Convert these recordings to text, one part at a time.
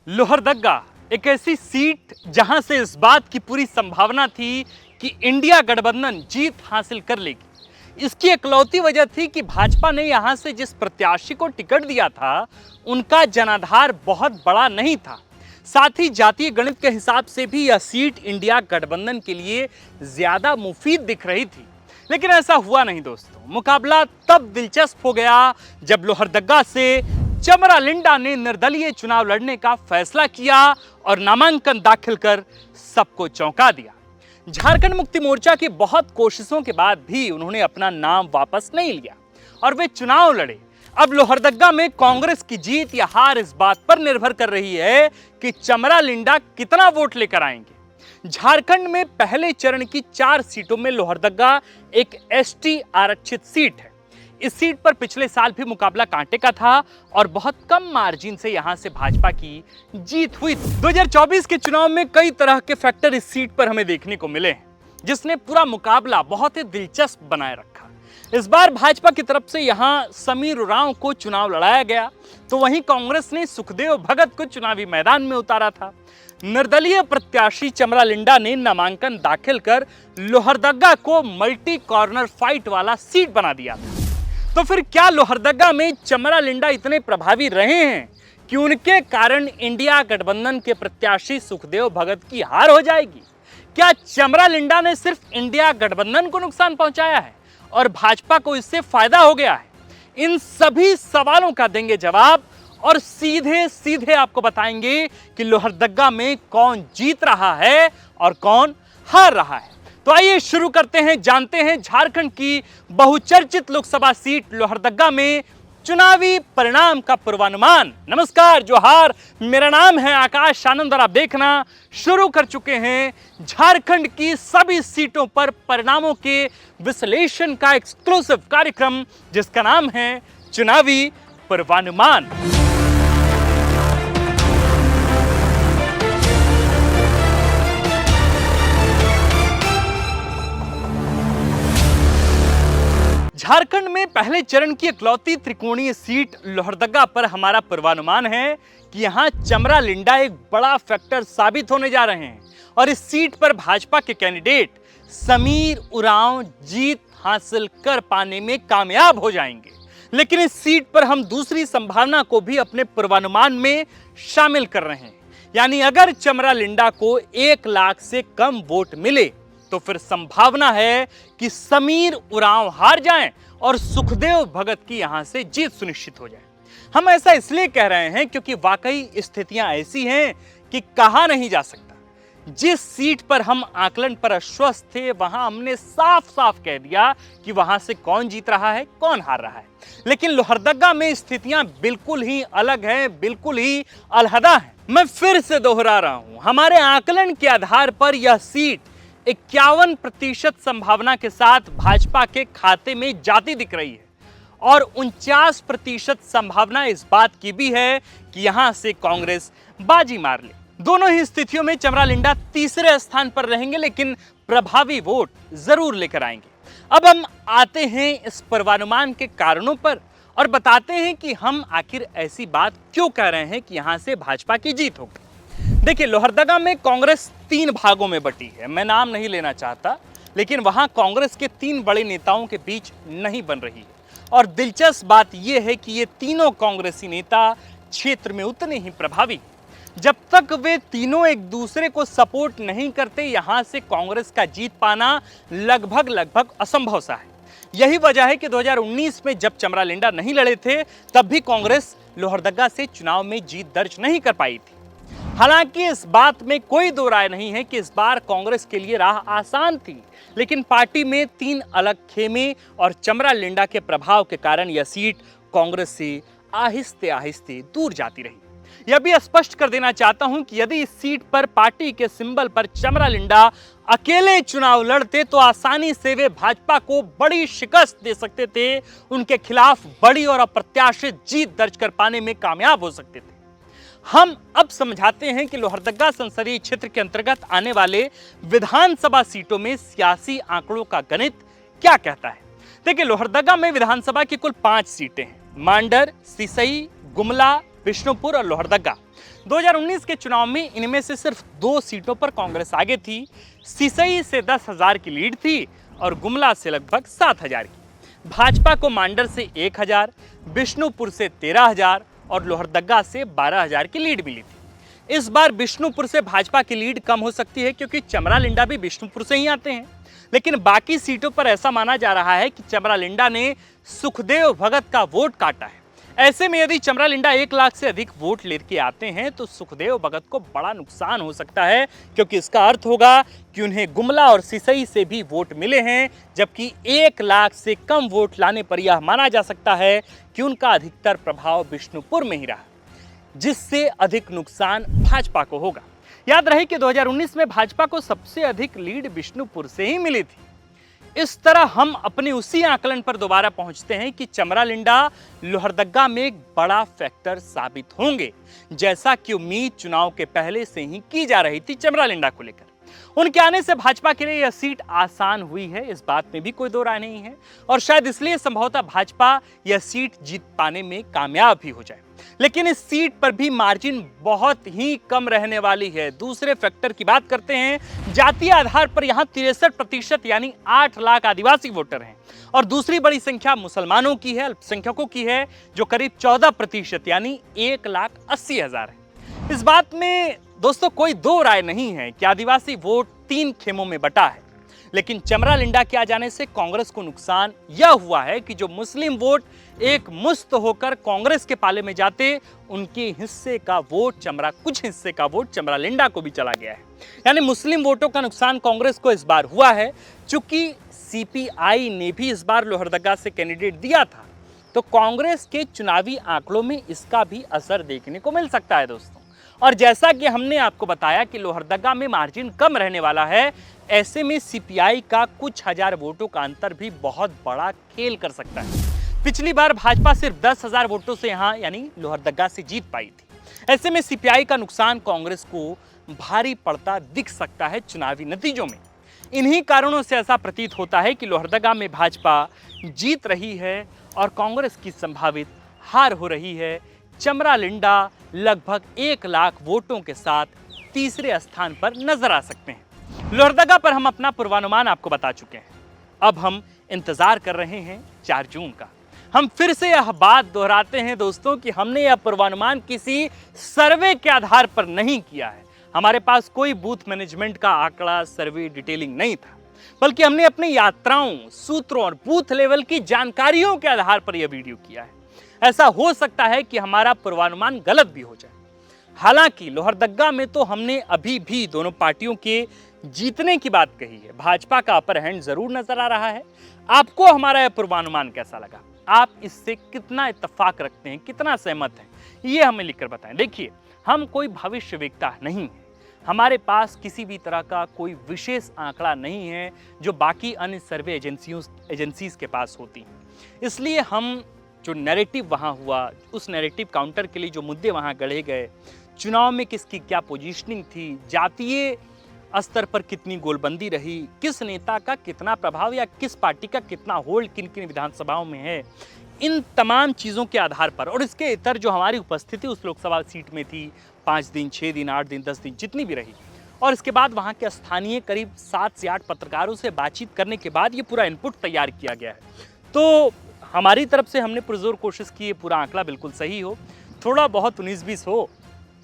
लोहरदग्गा एक ऐसी सीट जहां से इस बात की पूरी संभावना थी कि इंडिया गठबंधन जीत हासिल कर लेगी। इसकी इकलौती वजह थी कि भाजपा ने यहां से जिस प्रत्याशी को टिकट दिया था उनका जनाधार बहुत बड़ा नहीं था। साथ ही जातीय गणित के हिसाब से भी यह सीट इंडिया गठबंधन के लिए ज्यादा मुफीद दिख रही थी, लेकिन ऐसा हुआ नहीं दोस्तों। मुकाबला तब दिलचस्प हो गया जब लोहरदग्गा से चमरालिंडा ने निर्दलीय चुनाव लड़ने का फैसला किया और नामांकन दाखिल कर सबको चौंका दिया। झारखंड मुक्ति मोर्चा की बहुत कोशिशों के बाद भी उन्होंने अपना नाम वापस नहीं लिया और वे चुनाव लड़े। अब लोहरदग्गा में कांग्रेस की जीत या हार इस बात पर निर्भर कर रही है कि चमरालिंडा कितना वोट लेकर आएंगे। झारखंड में पहले चरण की 4 सीटों में लोहरदग्गा एक एसटी आरक्षित सीट है। इस सीट पर पिछले साल भी मुकाबला कांटे का था और बहुत कम मार्जिन से यहां से भाजपा की जीत हुई। 2024 के चुनाव में कई तरह के फैक्टर इस सीट पर हमें देखने को मिले हैं, जिसने पूरा मुकाबला बहुत ही दिलचस्प बनाए रखा। इस बार भाजपा की तरफ से यहां समीर उरांव को चुनाव लड़ाया गया, तो वहीं कांग्रेस ने सुखदेव भगत को चुनावी मैदान में उतारा था। निर्दलीय प्रत्याशी चमरालिंडा ने नामांकन दाखिल कर लोहरदग्गा को मल्टी कॉर्नर फाइट वाला सीट बना दिया था। तो फिर क्या लोहरदग्गा में चमरालिंडा इतने प्रभावी रहे हैं कि उनके कारण इंडिया गठबंधन के प्रत्याशी सुखदेव भगत की हार हो जाएगी? क्या चमरालिंडा ने सिर्फ इंडिया गठबंधन को नुकसान पहुंचाया है और भाजपा को इससे फायदा हो गया है? इन सभी सवालों का देंगे जवाब और सीधे सीधे आपको बताएंगे कि लोहरदग्गा में कौन जीत रहा है और कौन हार रहा है। तो आइए शुरू करते हैं, जानते हैं झारखंड की बहुचर्चित लोकसभा सीट लोहरदग्गा में चुनावी परिणाम का पूर्वानुमान। नमस्कार, जोहार, मेरा नाम है आकाश आनंद और आप देखना शुरू कर चुके हैं झारखंड की सभी सीटों पर परिणामों के विश्लेषण का एक्सक्लूसिव कार्यक्रम, जिसका नाम है चुनावी पूर्वानुमान। झारखंड में पहले चरण की इकलौती त्रिकोणीय सीट लोहरदग्गा पर हमारा पूर्वानुमान है कि यहां चमरालिंडा एक बड़ा फैक्टर साबित होने जा रहे हैं और इस सीट पर भाजपा के कैंडिडेट समीर उरांव जीत हासिल कर पाने में कामयाब हो जाएंगे। लेकिन इस सीट पर हम दूसरी संभावना को भी अपने पूर्वानुमान में शामिल कर रहे हैं, यानी अगर चमरालिंडा को 1 लाख से कम वोट मिले तो फिर संभावना है कि समीर उरांव हार जाएं और सुखदेव भगत की यहां से जीत सुनिश्चित हो जाए। हम ऐसा इसलिए कह रहे हैं क्योंकि वाकई स्थितियां ऐसी हैं कि कहा नहीं जा सकता। जिस सीट पर हम आकलन पर आश्वस्त थे वहां हमने साफ साफ कह दिया कि वहां से कौन जीत रहा है, कौन हार रहा है। लेकिन लोहरदग्गा में स्थितियां बिल्कुल ही अलग हैं, बिल्कुल ही अलहदा हैं। मैं फिर से दोहरा रहा हूं, हमारे आकलन के आधार पर यह सीट 51% संभावना के साथ भाजपा के खाते में जाती दिख रही है और 49% संभावना इस बात की भी है कि यहां से कांग्रेस बाजी मार ले। दोनों ही स्थितियों में चमरालिंडा तीसरे स्थान पर रहेंगे, लेकिन प्रभावी वोट जरूर लेकर आएंगे। अब हम आते हैं इस पूर्वानुमान के कारणों पर और बताते हैं कि हम आखिर ऐसी बात क्यों कह रहे हैं कि यहां से भाजपा की जीत होगी। देखिए, लोहरदग्गा में कांग्रेस 3 भागों में बटी है। मैं नाम नहीं लेना चाहता, लेकिन वहां कांग्रेस के 3 बड़े नेताओं के बीच नहीं बन रही है और दिलचस्प बात यह है कि ये तीनों कांग्रेसी नेता क्षेत्र में उतने ही प्रभावी। जब तक वे तीनों एक दूसरे को सपोर्ट नहीं करते, यहां से कांग्रेस का जीत पाना लगभग असंभव सा है। यही वजह है कि 2019 में जब चमरालिंडा नहीं लड़े थे तब भी कांग्रेस लोहरदग्गा से चुनाव में जीत दर्ज नहीं कर पाई थी। हालांकि इस बात में कोई दो राय नहीं है कि इस बार कांग्रेस के लिए राह आसान थी, लेकिन पार्टी में 3 अलग खेमे और चमरालिंडा के प्रभाव के कारण यह सीट कांग्रेस से आहिस्ते आहिस्ते दूर जाती रही। यह भी स्पष्ट कर देना चाहता हूं कि यदि इस सीट पर पार्टी के सिंबल पर चमरालिंडा अकेले चुनाव लड़ते तो आसानी से वे भाजपा को बड़ी शिकस्त दे सकते थे, उनके खिलाफ बड़ी और अप्रत्याशित जीत दर्ज कर पाने में कामयाब हो सकते थे। हम अब समझाते हैं कि लोहरदग्गा संसदीय क्षेत्र के अंतर्गत आने वाले विधानसभा सीटों में सियासी आंकड़ों का गणित क्या कहता है। देखिए, लोहरदग्गा में विधानसभा की कुल 5 सीटें हैं। मांडर, सिसई, गुमला, बिष्णुपुर और लोहरदग्गा। 2019 के चुनाव में इनमें से सिर्फ 2 सीटों पर कांग्रेस आगे थी। सिसई से 10,000 की लीड थी और गुमला से लगभग 7,000 की। भाजपा को मांडर से 1,000, बिष्णुपुर से 13,000 और लोहरदगा से 12,000 की लीड मिली थी। इस बार बिष्णुपुर से भाजपा की लीड कम हो सकती है क्योंकि चमरा लिंडा भी बिष्णुपुर से ही आते हैं। लेकिन बाकी सीटों पर ऐसा माना जा रहा है कि चमरा लिंडा ने सुखदेव भगत का वोट काटा है। ऐसे में यदि चमरा लिंडा 1 लाख से अधिक वोट लेके आते हैं तो सुखदेव भगत को बड़ा नुकसान हो सकता है, क्योंकि इसका अर्थ होगा कि उन्हें गुमला और सिसई से भी वोट मिले हैं, जबकि 1 लाख से कम वोट लाने पर यह माना जा सकता है कि उनका अधिकतर प्रभाव बिष्णुपुर में ही रहा, जिससे अधिक नुकसान भाजपा को होगा। याद रहे कि 2019 में भाजपा को सबसे अधिक लीड बिष्णुपुर से ही मिली थी। इस तरह हम अपने उसी आकलन पर दोबारा पहुंचते हैं कि चमरा लिंडा लोहरदगा में एक बड़ा फैक्टर साबित होंगे, जैसा कि उम्मीद चुनाव के पहले से ही की जा रही थी चमरा लिंडा को लेकर। उनके आने से भाजपा के लिए यह सीट आसान हुई है, इस बात में भी कोई दो राय नहीं है, और शायद इसलिए संभवतः भाजपा यह सीट जीत पाने में कामयाब भी हो जाए। लेकिन इस सीट पर भी मार्जिन बहुत ही कम रहने वाली है। दूसरे फैक्टर की बात करते हैं। जातीय आधार पर यहां 63% यानी 8 लाख आदिवासी वोटर हैं और दूसरी बड़ी संख्या मुसलमानों की है, अल्पसंख्यकों की है, जो करीब 14% यानी 1,80,000 है। इस बात में दोस्तों कोई दो राय नहीं है कि आदिवासी वोट 3 खेमों में बटा है। लेकिन चमरा लिंडा के आ जाने से कांग्रेस को नुकसान यह हुआ है कि जो मुस्लिम वोट एक मुश्त होकर कांग्रेस के पाले में जाते, उनके हिस्से का वोट कुछ हिस्से का वोट चमरा लिंडा को भी चला गया है। यानी मुस्लिम वोटों का नुकसान कांग्रेस को इस बार हुआ है। चूंकि सीपीआई ने भी इस बार लोहरदगा से कैंडिडेट दिया था, तो कांग्रेस के चुनावी आंकड़ों में इसका भी असर देखने को मिल सकता है दोस्तों। और जैसा कि हमने आपको बताया कि लोहरदगा में मार्जिन कम रहने वाला है, ऐसे में सीपीआई का कुछ हजार वोटों का अंतर भी बहुत बड़ा खेल कर सकता है। पिछली बार भाजपा सिर्फ 10,000 वोटों से यहां यानी लोहरदगा से जीत पाई थी। ऐसे में सीपीआई का नुकसान कांग्रेस को भारी पड़ता दिख सकता है चुनावी नतीजों में। इन्हीं कारणों से ऐसा प्रतीत होता है कि लोहरदगा में भाजपा जीत रही है और कांग्रेस की संभावित हार हो रही है। चमरा लिंडा लगभग 1 लाख वोटों के साथ तीसरे स्थान पर नजर आ सकते हैं। लोहरदगा पर हम अपना पूर्वानुमान आपको बता चुके हैं। अब हम इंतजार कर रहे हैं 4 जून का। हम फिर से यह बात दोहराते हैं दोस्तों कि हमने यह पूर्वानुमान किसी सर्वे के आधार पर नहीं किया है। हमारे पास कोई बूथ मैनेजमेंट का आंकड़ा, सर्वे, डिटेलिंग नहीं था, बल्कि हमने अपनी यात्राओं, सूत्रों और बूथ लेवल की जानकारियों के आधार पर यह वीडियो किया है। ऐसा हो सकता है कि हमारा पूर्वानुमान गलत भी हो जाए। हालांकि लोहरदगा में तो हमने अभी भी दोनों पार्टियों के जीतने की बात कही है। भाजपा का अपर हैंड जरूर नजर आ रहा है। आपको हमारा यह पूर्वानुमान कैसा लगा? आप इससे कितना इत्तेफाक रखते हैं, कितना सहमत हैं, ये हमें लिखकर बताएं। देखिए, हम कोई भविष्यवेत्ता नहीं है, हमारे पास किसी भी तरह का कोई विशेष आंकड़ा नहीं है जो बाकी अन्य सर्वे एजेंसीज के पास होती हैं। इसलिए हम जो नैरेटिव वहाँ हुआ, उस नैरेटिव काउंटर के लिए जो मुद्दे वहाँ गढ़े गए, चुनाव में किसकी क्या पोजीशनिंग थी, जातीय स्तर पर कितनी गोलबंदी रही, किस नेता का कितना प्रभाव या किस पार्टी का कितना होल्ड किन किन विधानसभाओं में है, इन तमाम चीज़ों के आधार पर और इसके इतर जो हमारी उपस्थिति उस लोकसभा सीट में थी, 5 दिन, 6 दिन, 8 दिन, 10 दिन, जितनी भी रही, और इसके बाद वहाँ के स्थानीय करीब 7 से 8 पत्रकारों से बातचीत करने के बाद ये पूरा इनपुट तैयार किया गया है। तो हमारी तरफ से हमने पुरजोर कोशिश की है पूरा आंकड़ा बिल्कुल सही हो। थोड़ा बहुत 19-20 हो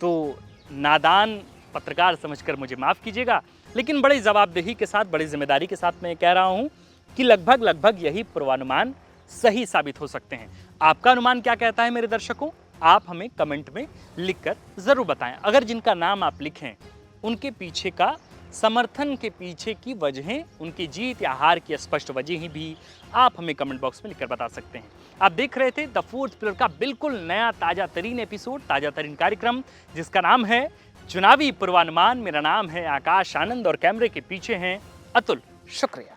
तो नादान पत्रकार समझकर मुझे माफ़ कीजिएगा, लेकिन बड़ी जवाबदेही के साथ, बड़ी जिम्मेदारी के साथ मैं कह रहा हूँ कि लगभग यही पूर्वानुमान सही साबित हो सकते हैं। आपका अनुमान क्या कहता है मेरे दर्शकों? आप हमें कमेंट में लिखकर ज़रूर बताएं। अगर जिनका नाम आप लिखें, उनके पीछे का समर्थन के पीछे की वजहें, उनकी जीत या हार की स्पष्ट वजह भी आप हमें कमेंट बॉक्स में लिखकर बता सकते हैं। आप देख रहे थे द फोर्थ पिलर का बिल्कुल नया ताज़ा तरीन एपिसोड, ताज़ा तरीन कार्यक्रम, जिसका नाम है चुनावी पूर्वानुमान। मेरा नाम है आकाश आनंद और कैमरे के पीछे हैं अतुल। शुक्रिया।